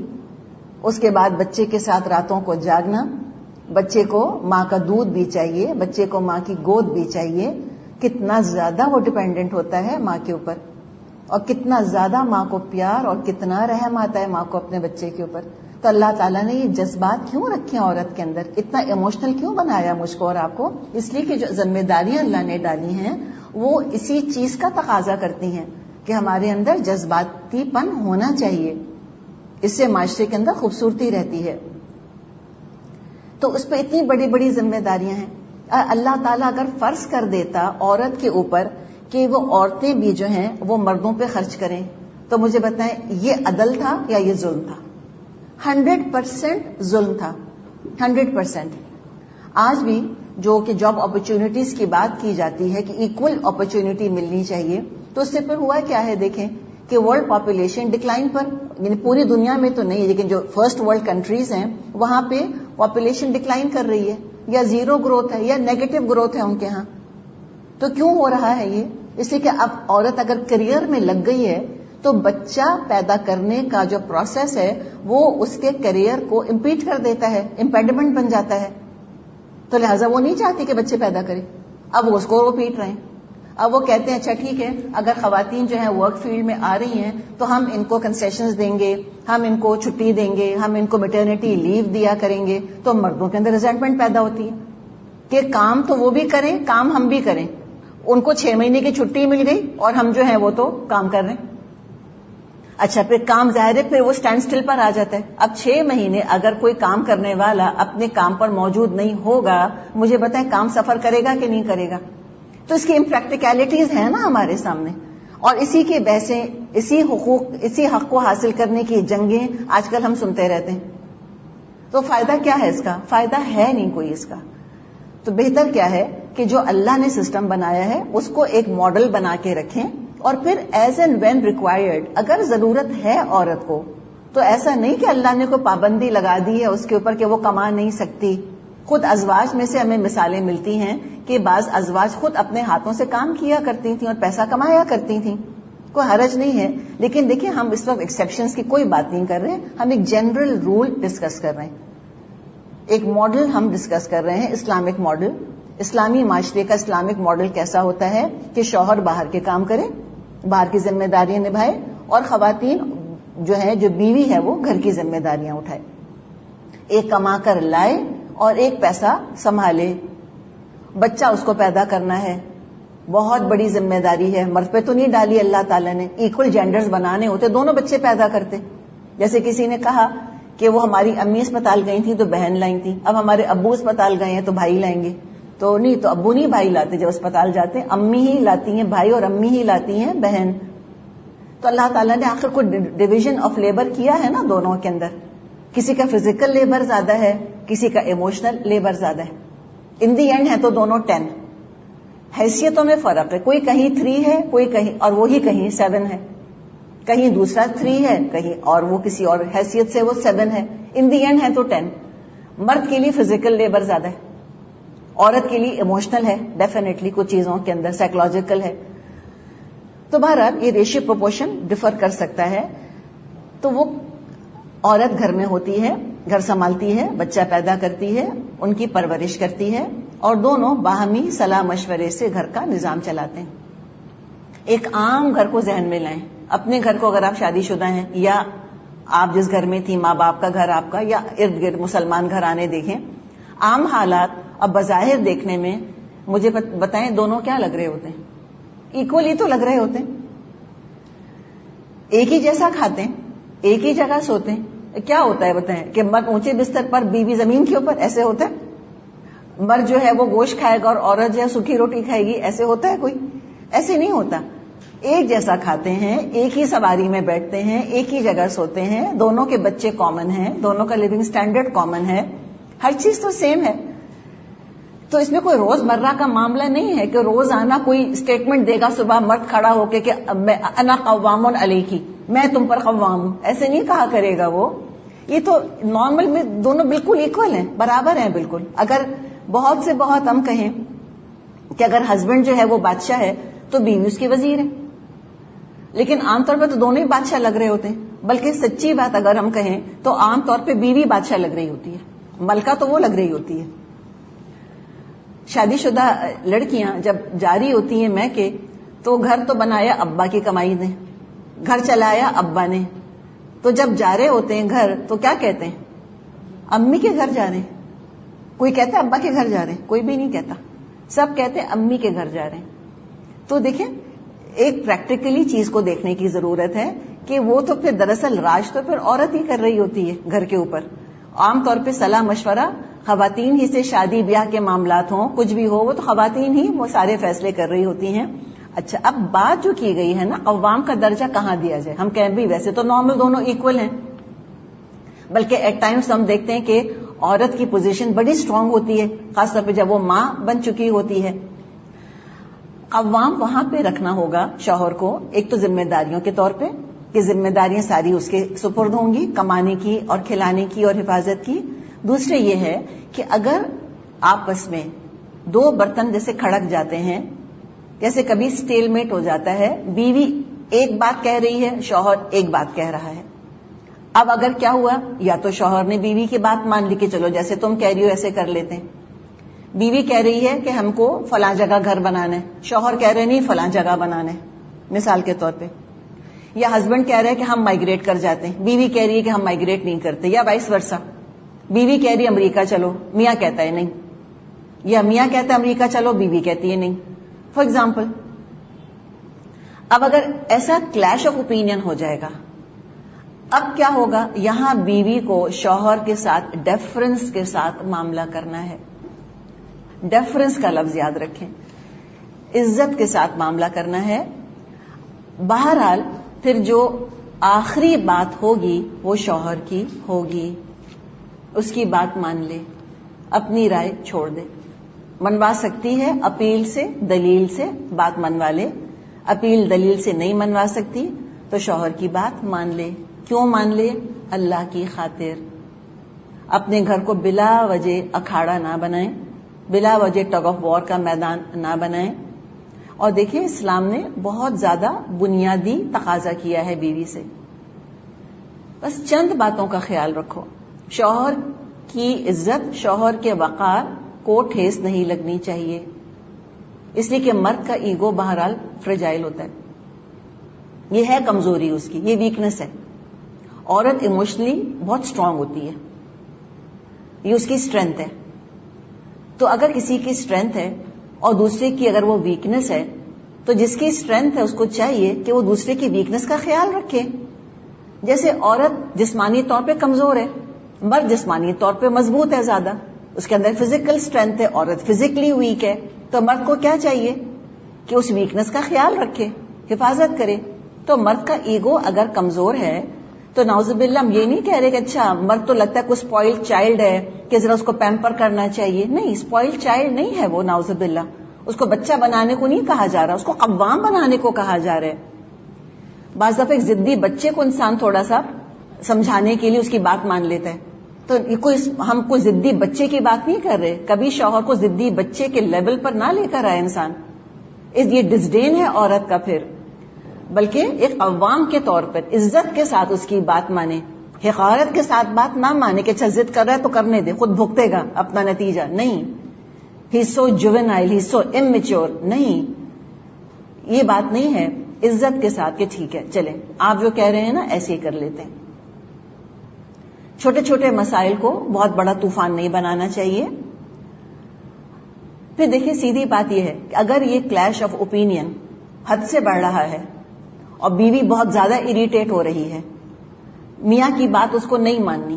اس کے بعد بچے کے ساتھ راتوں کو جاگنا، بچے کو ماں کا دودھ بھی چاہیے، بچے کو ماں کی گود بھی چاہیے. کتنا زیادہ وہ ڈیپینڈنٹ ہوتا ہے ماں کے اوپر، اور کتنا زیادہ ماں کو پیار اور کتنا رحم آتا ہے ماں کو اپنے بچے کے اوپر. تو اللہ تعالیٰ نے یہ جذبات کیوں رکھے عورت کے اندر، اتنا ایموشنل کیوں بنایا مجھ کو اور آپ کو؟ اس لیے کہ جو ذمہ داریاں اللہ نے ڈالی ہیں وہ اسی چیز کا تقاضا کرتی ہیں کہ ہمارے اندر جذباتی پن ہونا چاہیے. اس سے معاشرے کے اندر خوبصورتی رہتی ہے. تو اس پہ اتنی بڑی بڑی ذمہ داریاں ہیں. اللہ تعالیٰ اگر فرض کر دیتا عورت کے اوپر کہ وہ عورتیں بھی جو ہیں وہ مردوں پہ خرچ کریں، تو مجھے بتائیں یہ عدل تھا یا یہ ظلم تھا؟ 100% ظلم تھا، 100%. آج بھی جو کہ جاب اپرچونٹیز کی بات کی جاتی ہے کہ ایکول اپرچونٹی ملنی چاہیے، تو اس سے پھر ہوا کیا ہے؟ دیکھیں کہ ورلڈ پاپولیشن ڈکلائن پر، یعنی پوری دنیا میں تو نہیں لیکن جو فرسٹ ورلڈ کنٹریز ہیں وہاں پہ پاپولیشن ڈکلائن کر رہی ہے، یا زیرو گروتھ ہے یا نیگیٹو گروتھ ہے ان کے ہاں. تو کیوں ہو رہا ہے یہ؟ اس لیے کہ اب عورت اگر کریئر میں لگ گئی ہے تو بچہ پیدا کرنے کا جو پروسیس ہے وہ اس کے کریئر کو امپیڈ کر دیتا ہے، امپیڈمنٹ بن جاتا ہے. تو لہٰذا وہ نہیں چاہتی کہ بچے پیدا کرے. اب وہ اس کو پیٹ رہے ہیں. اب وہ کہتے ہیں اچھا ٹھیک ہے، اگر خواتین جو ہیں ورک فیلڈ میں آ رہی ہیں تو ہم ان کو کنسیشنز دیں گے، ہم ان کو چھٹی دیں گے، ہم ان کو میٹرنیٹی لیو دیا کریں گے. تو مردوں کے اندر ریزنٹمنٹ پیدا ہوتی ہے کہ کام تو وہ بھی کریں، کام ہم بھی کریں. ان کو 6 مہینے کی چھٹی مل گئی اور ہم جو ہیں وہ تو کام کر رہے ہیں. اچھا پھر کام ظاہر ہے پھر وہ اسٹینڈ اسٹل پر آ جاتا ہے. اب 6 مہینے اگر کوئی کام کرنے والا اپنے کام پر موجود نہیں ہوگا، مجھے بتائیں کام سفر کرے گا کہ نہیں کرے گا؟ تو اس کی امپریکٹیکلٹیز ہیں نا ہمارے سامنے، اور اسی کی بحثیں، اسی حقوق، اسی حق کو حاصل کرنے کی جنگیں آج کل ہم سنتے رہتے ہیں. تو فائدہ کیا ہے اس کا؟ فائدہ ہے نہیں کوئی اس کا. تو بہتر کیا ہے کہ جو اللہ نے سسٹم بنایا ہے اس کو ایک ماڈل بنا کے رکھیں, اور پھر ایز اینڈ وین ریکوائرڈ, اگر ضرورت ہے عورت کو, تو ایسا نہیں کہ اللہ نے کوئی پابندی لگا دی ہے اس کے اوپر کہ وہ کما نہیں سکتی. خود ازواج میں سے ہمیں مثالیں ملتی ہیں کہ بعض ازواج خود اپنے ہاتھوں سے کام کیا کرتی تھیں اور پیسہ کمایا کرتی تھیں, کوئی حرج نہیں ہے. لیکن دیکھیں ہم اس وقت ایکسیپشنز کی کوئی بات نہیں کر رہے, ہم ایک جنرل رول ڈسکس کر رہے ہیں, ایک ماڈل ہم ڈسکس کر رہے ہیں, اسلامک ماڈل. اسلامی معاشرے کا اسلامک ماڈل کیسا ہوتا ہے کہ شوہر باہر کے کام کرے, باہر کی ذمہ داریاں نبھائے, اور خواتین جو ہے, جو بیوی ہے, وہ گھر کی ذمہ داریاں اٹھائے, ایک کما کر لائے اور ایک پیسہ سنبھالے. بچہ اس کو پیدا کرنا ہے, بہت بڑی ذمہ داری ہے, مرد پہ تو نہیں ڈالی اللہ تعالیٰ نے. ایکول جینڈرز بنانے ہوتے دونوں بچے پیدا کرتے. جیسے کسی نے کہا کہ وہ ہماری امی اسپتال گئی تھی تو بہن لائیں تھی, اب ہمارے ابو اسپتال گئے ہیں تو بھائی لائیں گے. تو نہیں, تو ابو نہیں بھائی لاتے جب اسپتال جاتے, امی ہی لاتی ہیں بھائی اور امی ہی لاتی ہیں بہن. تو اللہ تعالیٰ نے آخر کو ڈویژن آف لیبر کیا ہے نا دونوں کے اندر. کسی کا فزیکل لیبر زیادہ ہے, کسی کا ایموشنل لیبر زیادہ ہے. ان دی اینڈ ہے تو دونوں 10. حیثیتوں میں فرق ہے, کوئی کہیں 3 ہے, کوئی کہیں, اور وہی کہیں 7 ہے, کہیں دوسرا 3 ہے, کہیں اور وہ کسی اور حیثیت سے وہ 7 ہے. ان دی اینڈ ہے تو 10. مرد کے لیے فزیکل لیبر زیادہ ہے, عورت کے لیے ایموشنل ہے, ڈیفینیٹلی کچھ چیزوں کے اندر سائیکولوجیکل ہے. تو بہرحال یہ ریشیو پروپورشن ڈفر کر سکتا ہے. تو وہ عورت گھر میں ہوتی ہے, گھر سنبھالتی ہے, بچہ پیدا کرتی ہے, ان کی پرورش کرتی ہے, اور دونوں باہمی صلاح مشورے سے گھر کا نظام چلاتے ہیں. ایک عام گھر کو ذہن میں لائیں, اپنے گھر کو, اگر آپ شادی شدہ ہیں یا آپ جس گھر میں تھی, ماں باپ کا گھر آپ کا, یا ارد گرد مسلمان گھر آنے دیکھیں, عام حالات اب بظاہر دیکھنے میں مجھے بتائیں دونوں کیا لگ رہے ہوتے ہیں؟ ایکولی تو لگ رہے ہوتے ہیں, ایک ہی جیسا کھاتے ہیں, ایک ہی جگہ سوتے ہیں. کیا ہوتا ہے بتائیں کہ مرد اونچے بستر پر, بیوی زمین کے اوپر, ایسے ہوتا ہے؟ مرد جو ہے وہ گوشت کھائے گا اور عورت جو ہے سوکھی روٹی کھائے گی, ایسے ہوتا ہے کوئی؟ ایسے نہیں ہوتا. ایک جیسا کھاتے ہیں, ایک ہی سواری میں بیٹھتے ہیں, ایک ہی جگہ سوتے ہیں, دونوں کے بچے کامن ہیں, دونوں کا لیونگ سٹینڈرڈ کامن ہے, ہر چیز تو سیم ہے. تو اس میں کوئی روز مرہ کا معاملہ نہیں ہے کہ روز آنا کوئی اسٹیٹمنٹ دے گا صبح مرد کھڑا ہو کے کہ انا قوام علیکی, میں تم پر قوام ہوں, ایسے نہیں کہا کرے گا وہ. یہ تو نارمل میں دونوں بالکل ایکول ہیں, برابر ہیں بالکل. اگر بہت سے بہت ہم کہیں کہ اگر ہسبینڈ جو ہے وہ بادشاہ ہے تو بیوی اس کی وزیر ہے, لیکن عام طور پہ تو دونوں ہی بادشاہ لگ رہے ہوتے ہیں. بلکہ سچی بات اگر ہم کہیں تو عام طور پہ بیوی بادشاہ لگ رہی ہوتی ہے, ملکہ تو وہ لگ رہی ہوتی ہے. شادی شدہ لڑکیاں جب جاری ہوتی ہیں میکے, تو گھر تو بنایا ابا کی کمائی نے, گھر چلایا ابا نے, تو جب جا رہے ہوتے ہیں گھر تو کیا کہتے ہیں؟ امی کے گھر جا رہے ہیں. کوئی کہتا ہے ابا کے گھر جا رہے ہیں؟ کوئی بھی نہیں کہتا, سب کہتے ہیں امی کے گھر جا رہے ہیں. تو دیکھیں ایک پریکٹیکلی چیز کو دیکھنے کی ضرورت ہے کہ وہ تو پھر دراصل راج تو پھر عورت ہی کر رہی ہوتی ہے گھر کے اوپر. عام طور پہ صلاح مشورہ خواتین ہی سے, شادی بیاہ کے معاملات ہوں, کچھ بھی ہو, وہ تو خواتین ہی وہ سارے فیصلے کر رہی ہوتی ہیں. اچھا, اب بات جو کی گئی ہے نا, عوام کا درجہ کہاں دیا جائے؟ ہم کہیں بھی ویسے تو نارمل دونوں ایکول ہیں, بلکہ ایٹ ٹائمز ہم دیکھتے ہیں کہ عورت کی پوزیشن بڑی اسٹرانگ ہوتی ہے, خاص طور پہ جب وہ ماں بن چکی ہوتی ہے. عوام وہاں پہ رکھنا ہوگا شوہر کو, ایک تو ذمہ داریوں کے طور پہ کہ ذمہ داریاں ساری اس کے سپرد ہوں گی, کمانے کی اور کھلانے کی اور حفاظت کی. دوسرے یہ ہے کہ اگر آپس میں دو برتن جیسے کھڑک جاتے ہیں, جیسے کبھی سٹیل میٹ ہو جاتا ہے, بیوی ایک بات کہہ رہی ہے, شوہر ایک بات کہہ رہا ہے. اب اگر کیا ہوا, یا تو شوہر نے بیوی کی بات مان لی کہ چلو جیسے تم کہہ رہی ہو ایسے کر لیتے ہیں. بیوی کہہ رہی ہے کہ ہم کو فلاں جگہ گھر بنانا ہے, شوہر کہہ رہے نہیں فلاں جگہ بنانا ہے, مثال کے طور پہ. یا ہسبینڈ کہہ رہے ہیں کہ ہم مائگریٹ کر جاتے ہیں, بیوی کہہ رہی ہے کہ ہم مائگریٹ نہیں کرتے, یا وائس ورسا. بیوی کہہ رہی ہے امریکہ چلو, میاں کہتا ہے نہیں, یا میاں کہتا ہے امریکہ چلو, بیوی کہتی ہے نہیں, فار ایگزامپل. اب اگر ایسا کلیش آف اوپینین ہو جائے گا, اب کیا ہوگا؟ یہاں بیوی کو شوہر کے ساتھ ڈیفرنس کے ساتھ معاملہ کرنا ہے. ڈیفرنس کا لفظ یاد رکھیں, عزت کے ساتھ معاملہ کرنا ہے. بہرحال پھر جو آخری بات ہوگی وہ شوہر کی ہوگی, اس کی بات مان لے, اپنی رائے چھوڑ دے. منوا سکتی ہے اپیل سے, دلیل سے بات منوا لے. اپیل دلیل سے نہیں منوا سکتی تو شوہر کی بات مان لے. کیوں مان لے؟ اللہ کی خاطر. اپنے گھر کو بلا وجہ اکھاڑا نہ بنائیں, بلا وجہ ٹگ آف وار کا میدان نہ بنائیں. اور دیکھیں اسلام نے بہت زیادہ بنیادی تقاضا کیا ہے بیوی سے. بس چند باتوں کا خیال رکھو. شوہر کی عزت, شوہر کے وقار کو ٹھیس نہیں لگنی چاہیے, اس لیے کہ مرد کا ایگو بہرحال فریجائل ہوتا ہے. یہ ہے کمزوری اس کی, یہ ویکنس ہے. عورت ایموشنلی بہت اسٹرانگ ہوتی ہے, یہ اس کی اسٹرینتھ ہے. تو اگر کسی کی اسٹرینتھ ہے اور دوسرے کی اگر وہ ویکنس ہے, تو جس کی اسٹرینتھ ہے اس کو چاہیے کہ وہ دوسرے کی ویکنس کا خیال رکھے. جیسے عورت جسمانی طور پہ کمزور ہے, مرد جسمانی طور پہ مضبوط ہے زیادہ, اس کے اندر فزیکل اسٹرینتھ ہے, عورت فزیکلی ویک ہے. تو مرد کو کیا چاہیے کہ اس ویکنس کا خیال رکھے, حفاظت کرے. تو مرد کا ایگو اگر کمزور ہے تو نعوذ باللہ ہم یہ نہیں کہہ رہے کہ اچھا مرد تو لگتا ہے کوئی اسپوائلڈ چائلڈ ہے کہ ذرا اس کو پیمپر کرنا چاہیے. نہیں, اسپوائلڈ چائلڈ نہیں ہے وہ, نعوذ باللہ. اس کو بچہ بنانے کو نہیں کہا جا رہا, اس کو قوام بنانے کو کہا جا رہا ہے. بعض دفعہ ایک ضدی بچے کو انسان تھوڑا سا سمجھانے کے لیے اس کی بات مان لیتا ہے. تو ہم کوئی ضدی بچے کی بات نہیں کر رہے. کبھی شوہر کو ضدی بچے کے لیول پر نہ لے کر آئے انسان, یہ ڈسڈین ہے عورت کا پھر. بلکہ ایک عوام کے طور پر عزت کے ساتھ اس کی بات مانے, حقارت کے ساتھ بات نہ مانے کہ اچھا ضد کر رہا ہے تو کرنے دے, خود بھگتے گا اپنا نتیجہ. نہیں, ہی سو جوینائل, ہی سو اممیچور. نہیں, یہ بات نہیں ہے. عزت کے ساتھ کہ ٹھیک ہے چلیں آپ جو کہہ رہے ہیں نا ایسے ہی کر لیتے ہیں. چھوٹے چھوٹے مسائل کو بہت بڑا طوفان نہیں بنانا چاہیے. پھر دیکھیں سیدھی بات یہ ہے کہ اگر یہ کلیش آف اوپینین حد سے بڑھ رہا ہے اور بیوی بہت زیادہ اریٹیٹ ہو رہی ہے, میاں کی بات اس کو نہیں ماننی,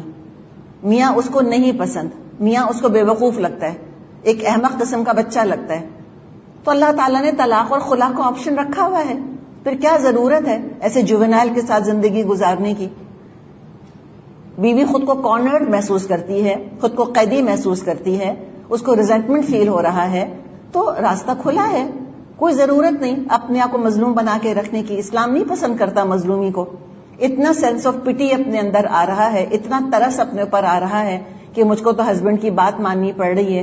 میاں اس کو نہیں پسند, میاں اس کو بے وقوف لگتا ہے, ایک احمق قسم کا بچہ لگتا ہے, تو اللہ تعالیٰ نے طلاق اور خلا کا آپشن رکھا ہوا ہے. پھر کیا ضرورت ہے ایسے جوینائل کے ساتھ زندگی گزارنے کی؟ بیوی خود کو کارنرڈ محسوس کرتی ہے, خود کو قیدی محسوس کرتی ہے, اس کو ریزنٹمنٹ فیل ہو رہا ہے, تو راستہ کھلا ہے. کوئی ضرورت نہیں اپنے آپ کو مظلوم بنا کے رکھنے کی. اسلام نہیں پسند کرتا مظلومی کو. اتنا سینس آف پٹی اپنے اندر آ رہا ہے, اتنا ترس اپنے اوپر آ رہا ہے کہ مجھ کو تو ہسبینڈ کی بات ماننی پڑ رہی ہے,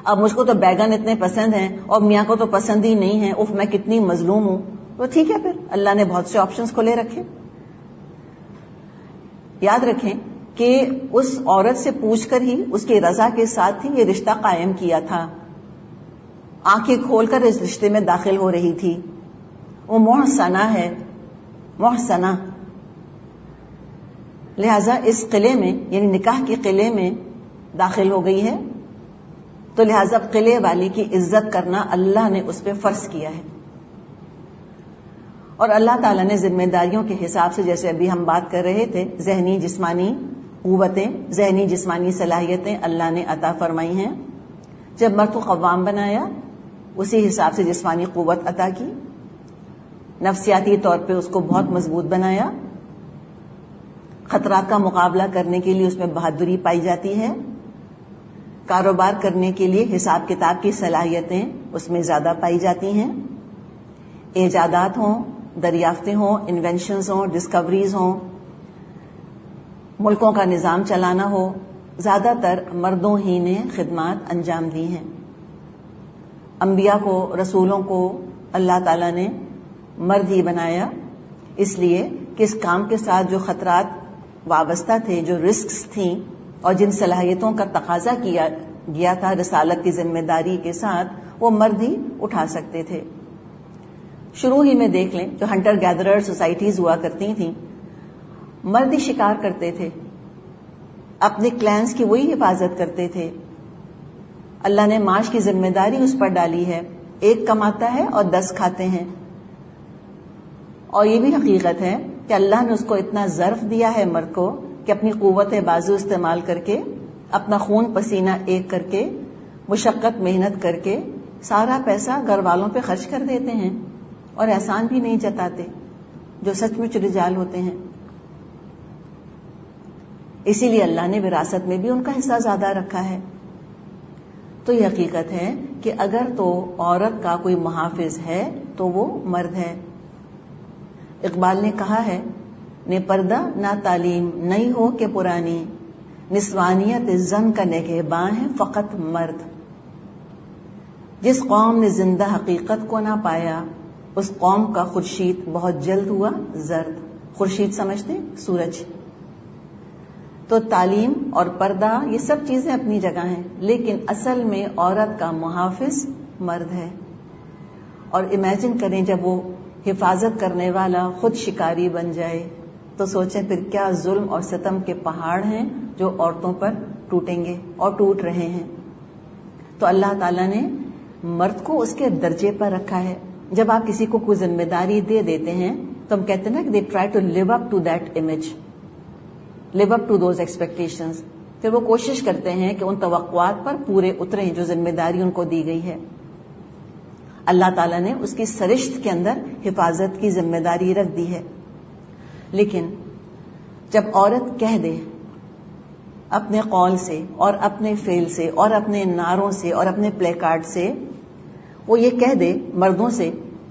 اب مجھ کو تو بیگن اتنے پسند ہیں اور میاں کو تو پسند ہی نہیں ہے, اف میں کتنی مظلوم ہوں. تو ٹھیک ہے, پھر اللہ نے بہت سے آپشنز کھلے رکھے. یاد رکھیں کہ اس عورت سے پوچھ کر ہی, اس کی رضا کے ساتھ ہی یہ رشتہ قائم کیا تھا. آنکھیں کھول کر اس رشتے میں داخل ہو رہی تھی. وہ محسنہ ہے, محسنہ. لہذا اس قلعے میں یعنی نکاح کے قلعے میں داخل ہو گئی ہے, تو لہذا قلعے والی کی عزت کرنا اللہ نے اس پہ فرض کیا ہے. اور اللہ تعالیٰ نے ذمہ داریوں کے حساب سے, جیسے ابھی ہم بات کر رہے تھے, ذہنی جسمانی قوتیں, ذہنی جسمانی صلاحیتیں اللہ نے عطا فرمائی ہیں. جب مرد کو قوام بنایا اسی حساب سے جسمانی قوت عطا کی, نفسیاتی طور پہ اس کو بہت مضبوط بنایا. خطرات کا مقابلہ کرنے کے لیے اس میں بہادری پائی جاتی ہے. کاروبار کرنے کے لیے حساب کتاب کی صلاحیتیں اس میں زیادہ پائی جاتی ہیں. ایجادات ہوں, دریافتیں ہوں, انوینشنز ہوں, ڈسکوریز ہوں, ملکوں کا نظام چلانا ہو, زیادہ تر مردوں ہی نے خدمات انجام دی ہیں. انبیاء کو, رسولوں کو اللہ تعالیٰ نے مرد ہی بنایا, اس لیے کہ اس کام کے ساتھ جو خطرات وابستہ تھے, جو رسکس تھیں اور جن صلاحیتوں کا تقاضا کیا گیا تھا رسالت کی ذمہ داری کے ساتھ, وہ مرد ہی اٹھا سکتے تھے. شروع ہی میں دیکھ لیں جو ہنٹر گیدرر سوسائٹیز ہوا کرتی تھیں, مرد ہی شکار کرتے تھے, اپنے کلینز کی وہی حفاظت کرتے تھے. اللہ نے معاش کی ذمہ داری اس پر ڈالی ہے, ایک کماتا ہے اور 10 کھاتے ہیں. اور یہ بھی حقیقت ہے کہ اللہ نے اس کو اتنا ظرف دیا ہے مرد کو کہ اپنی قوت بازو استعمال کر کے, اپنا خون پسینہ ایک کر کے, مشقت محنت کر کے سارا پیسہ گھر والوں پہ خرچ کر دیتے ہیں اور احسان بھی نہیں جتاتے, جو سچ مچ رجال ہوتے ہیں. اسی لیے اللہ نے وراثت میں بھی ان کا حصہ زیادہ رکھا ہے. تو یہ حقیقت ہے کہ اگر تو عورت کا کوئی محافظ ہے تو وہ مرد ہے. اقبال نے کہا ہے نے پردہ نہ تعلیم نہیں ہو کہ پرانی، نسوانیت زن کا نگہباں ہے فقط مرد. جس قوم نے زندہ حقیقت کو نہ پایا اس قوم کا خورشید بہت جلد ہوا زرد. خورشید سمجھتے سورج. تو تعلیم اور پردہ یہ سب چیزیں اپنی جگہ ہیں، لیکن اصل میں عورت کا محافظ مرد ہے. اور امیجن کریں جب وہ حفاظت کرنے والا خود شکاری بن جائے تو سوچیں پھر کیا ظلم اور ستم کے پہاڑ ہیں جو عورتوں پر ٹوٹیں گے اور ٹوٹ رہے ہیں. تو اللہ تعالیٰ نے مرد کو اس کے درجے پر رکھا ہے. جب آپ کسی کو کوئی ذمہ داری دے دیتے ہیں تو ہم کہتے ہیں نا کہ they try to live up to that image, live up to those expectations. پھر وہ کوشش کرتے ہیں کہ ان توقعات پر پورے اتریں جو ذمہ داری ان کو دی گئی ہے. اللہ تعالیٰ نے اس کی سرشت کے اندر حفاظت کی ذمہ داری رکھ دی ہے. لیکن جب عورت کہہ دے اپنے قول سے اور اپنے فعل سے اور اپنے نعروں سے اور اپنے پلے کارڈ سے وہ یہ کہہ دے مردوں سے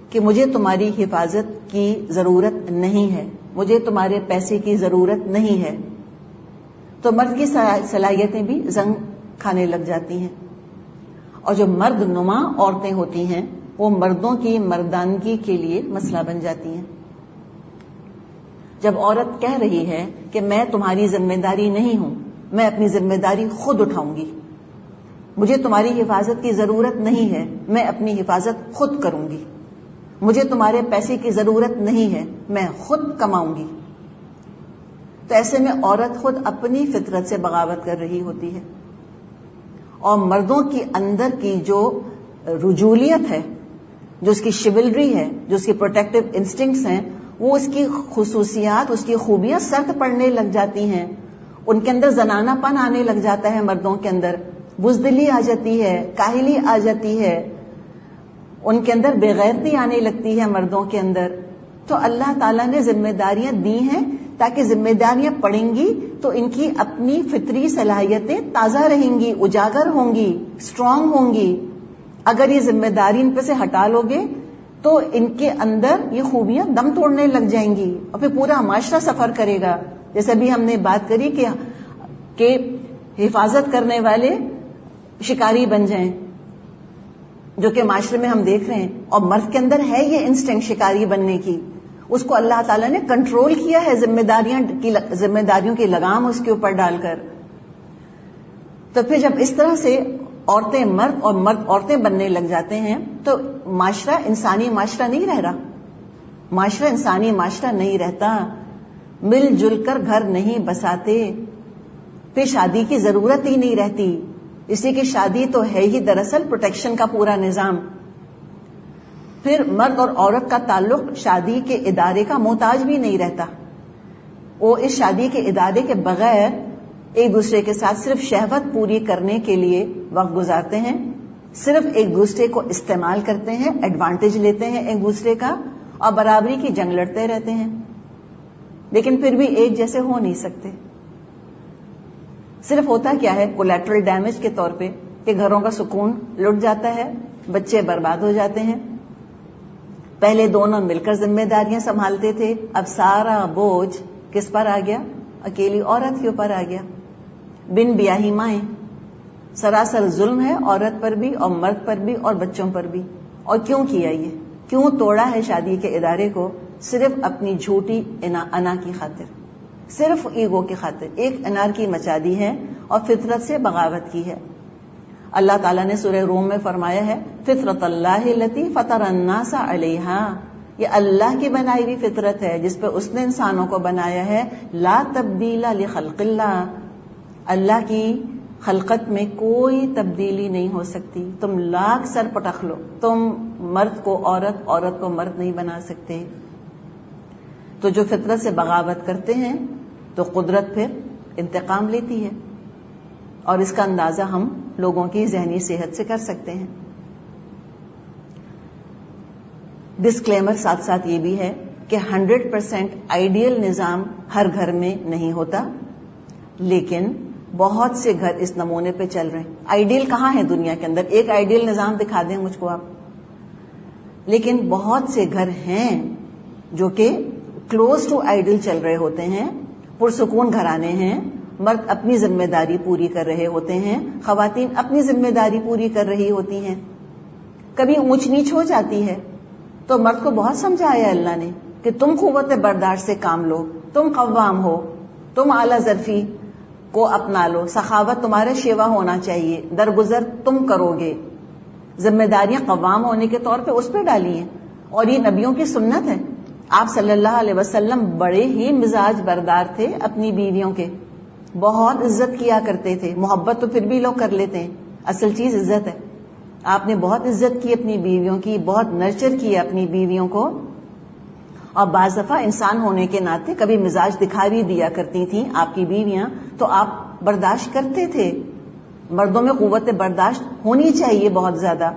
کہ مجھے تمہاری حفاظت کی ضرورت نہیں ہے، مجھے تمہارے پیسے کی ضرورت نہیں ہے، تو مرد کی صلاحیتیں بھی زنگ کھانے لگ جاتی ہیں. اور جو مرد نما عورتیں ہوتی ہیں وہ مردوں کی مردانگی کے لیے مسئلہ بن جاتی ہیں. جب عورت کہہ رہی ہے کہ میں تمہاری ذمہ داری نہیں ہوں، میں اپنی ذمہ داری خود اٹھاؤں گی، مجھے تمہاری حفاظت کی ضرورت نہیں ہے، میں اپنی حفاظت خود کروں گی، مجھے تمہارے پیسے کی ضرورت نہیں ہے، میں خود کماؤں گی، تو ایسے میں عورت خود اپنی فطرت سے بغاوت کر رہی ہوتی ہے. اور مردوں کی اندر کی جو رجولیت ہے، جو اس کی شیولری ہے، جو اس کی پروٹیکٹیو انسٹنکٹس ہیں، وہ اس کی خصوصیات، اس کی خوبیاں سرد پڑنے لگ جاتی ہیں. ان کے اندر زنانہ پن آنے لگ جاتا ہے، مردوں کے اندر بزدلی آ جاتی ہے، کاہلی آ جاتی ہے، ان کے اندر بے غیرتی آنے لگتی ہے مردوں کے اندر. تو اللہ تعالیٰ نے ذمہ داریاں دی ہیں تاکہ ذمہ داریاں پڑیں گی تو ان کی اپنی فطری صلاحیتیں تازہ رہیں گی، اجاگر ہوں گی، اسٹرانگ ہوں گی. اگر یہ ذمہ داری ان پہ سے ہٹا لو گے تو ان کے اندر یہ خوبیاں دم توڑنے لگ جائیں گی اور پھر پورا معاشرہ سفر کرے گا. جیسے بھی ہم نے بات کری کہ حفاظت کرنے والے شکاری بن جائیں، جو کہ معاشرے میں ہم دیکھ رہے ہیں. اور مرد کے اندر ہے یہ انسٹنکٹ شکاری بننے کی، اس کو اللہ تعالیٰ نے کنٹرول کیا ہے ذمہ داریوں کی لگام اس کے اوپر ڈال کر. تو پھر جب اس طرح سے عورتیں مرد اور مرد عورتیں بننے لگ جاتے ہیں تو معاشرہ انسانی معاشرہ نہیں رہ رہا. معاشرہ انسانی معاشرہ نہیں رہتا. مل جل کر گھر نہیں بساتے، پھر شادی کی ضرورت ہی نہیں رہتی. اسی کی شادی تو ہے ہی دراصل پروٹیکشن کا پورا نظام. پھر مرد اور عورت کا تعلق شادی کے ادارے کا محتاج بھی نہیں رہتا. وہ اس شادی کے ادارے کے بغیر ایک دوسرے کے ساتھ صرف شہوت پوری کرنے کے لیے وقت گزارتے ہیں، صرف ایک دوسرے کو استعمال کرتے ہیں، ایڈوانٹیج لیتے ہیں ایک دوسرے کا، اور برابری کی جنگ لڑتے رہتے ہیں، لیکن پھر بھی ایک جیسے ہو نہیں سکتے. صرف ہوتا کیا ہے کولیٹرل ڈیمیج کے طور پہ کہ گھروں کا سکون لٹ جاتا ہے، بچے برباد ہو جاتے ہیں. پہلے دونوں مل کر ذمہ داریاں سنبھالتے تھے، اب سارا بوجھ کس پر آ گیا؟ اکیلی عورت کے اوپر آ گیا. بن بیاہی مائیں، سراسر ظلم ہے عورت پر بھی اور مرد پر بھی اور بچوں پر بھی. اور کیوں کیا یہ؟ کیوں توڑا ہے شادی کے ادارے کو؟ صرف اپنی جھوٹی انا کی خاطر، صرف ایگو کی خاطر ایک انارکی مچا دی ہے اور فطرت سے بغاوت کی ہے. اللہ تعالیٰ نے سورہ روم میں فرمایا ہے فطرت اللہ التی فطر الناس علیہا، یہ اللہ کی بنائی ہوئی فطرت ہے جس پہ اس نے انسانوں کو بنایا ہے. لا تبدیل لخلق اللہ، اللہ کی خلقت میں کوئی تبدیلی نہیں ہو سکتی. تم لاکھ سر پٹخ لو، تم مرد کو عورت، عورت کو مرد نہیں بنا سکتے. تو جو فطرت سے بغاوت کرتے ہیں تو قدرت پھر انتقام لیتی ہے، اور اس کا اندازہ ہم لوگوں کی ذہنی صحت سے کر سکتے ہیں. ڈسکلیمر ساتھ ساتھ یہ بھی ہے کہ 100% آئیڈیل نظام ہر گھر میں نہیں ہوتا. لیکن بہت سے گھر اس نمونے پہ چل رہے ہیں. آئیڈیل کہاں ہے دنیا کے اندر؟ ایک آئیڈیل نظام دکھا دیں مجھ کو آپ. لیکن بہت سے گھر ہیں جو کہ کلوز ٹو آئیڈیل چل رہے ہوتے ہیں، پرسکون گھرانے ہیں، مرد اپنی ذمہ داری پوری کر رہے ہوتے ہیں، خواتین اپنی ذمہ داری پوری کر رہی ہوتی ہیں. کبھی اونچ نیچ ہو جاتی ہے تو مرد کو بہت سمجھایا اللہ نے کہ تم قوت برداشت سے کام لو، تم قوام ہو، تم اعلی ظرفی کو اپنا لو، سخاوت تمہارا شیوا ہونا چاہیے، درگزر تم کرو گے. ذمہ داریاں قوام ہونے کے طور پہ اس پہ ڈالی ہیں، اور یہ نبیوں کی سنت ہے. آپ صلی اللہ علیہ وسلم بڑے ہی مزاج بردار تھے اپنی بیویوں کے، بہت عزت کیا کرتے تھے. محبت تو پھر بھی لوگ کر لیتے ہیں، اصل چیز عزت ہے. آپ نے بہت عزت کی اپنی بیویوں کی، بہت نرچر کیا اپنی بیویوں کو، اور بعض دفعہ انسان ہونے کے ناطے کبھی مزاج دکھا بھی دیا کرتی تھیں آپ کی بیویاں، تو آپ برداشت کرتے تھے. مردوں میں قوت برداشت ہونی چاہیے بہت زیادہ.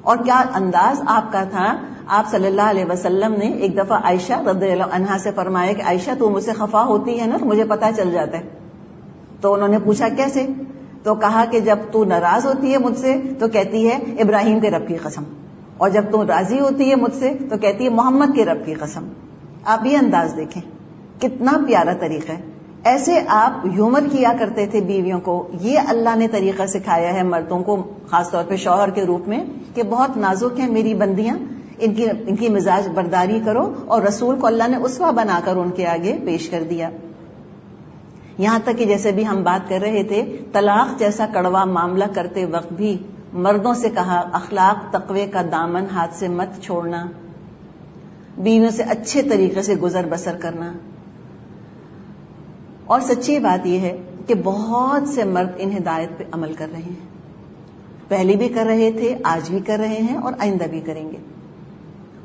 اور کیا انداز آپ کا تھا. آپ صلی اللہ علیہ وسلم نے ایک دفعہ عائشہ رضی اللہ عنہا سے فرمایا کہ عائشہ تو مجھ سے خفا ہوتی ہے نا تو مجھے پتہ چل جاتا ہے. تو انہوں نے پوچھا کیسے؟ تو کہا کہ جب تو ناراض ہوتی ہے مجھ سے تو کہتی ہے ابراہیم کے رب کی قسم، اور جب تو راضی ہوتی ہے مجھ سے تو کہتی ہے محمد کے رب کی قسم. آپ یہ انداز دیکھیں کتنا پیارا طریقہ ہے. ایسے آپ ہیومر کیا کرتے تھے بیویوں کو. یہ اللہ نے طریقہ سکھایا ہے مردوں کو، خاص طور پہ شوہر کے روپ میں، کہ بہت نازک ہیں میری بندیاں، ان کی مزاج برداری کرو. اور رسول کو اللہ نے اسوہ بنا کر ان کے آگے پیش کر دیا. یہاں تک کہ جیسے بھی ہم بات کر رہے تھے، طلاق جیسا کڑوا معاملہ کرتے وقت بھی مردوں سے کہا اخلاق تقوی کا دامن ہاتھ سے مت چھوڑنا، بیویوں سے اچھے طریقے سے گزر بسر کرنا. اور سچی بات یہ ہے کہ بہت سے مرد ان ہدایت پہ عمل کر رہے ہیں. پہلے بھی کر رہے تھے، آج بھی کر رہے ہیں، اور آئندہ بھی کریں گے.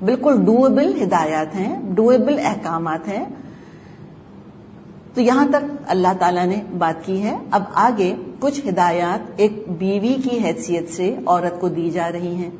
بالکل ڈویبل ہدایات ہیں، ڈویبل احکامات ہیں. تو یہاں تک اللہ تعالیٰ نے بات کی ہے. اب آگے کچھ ہدایات ایک بیوی کی حیثیت سے عورت کو دی جا رہی ہیں.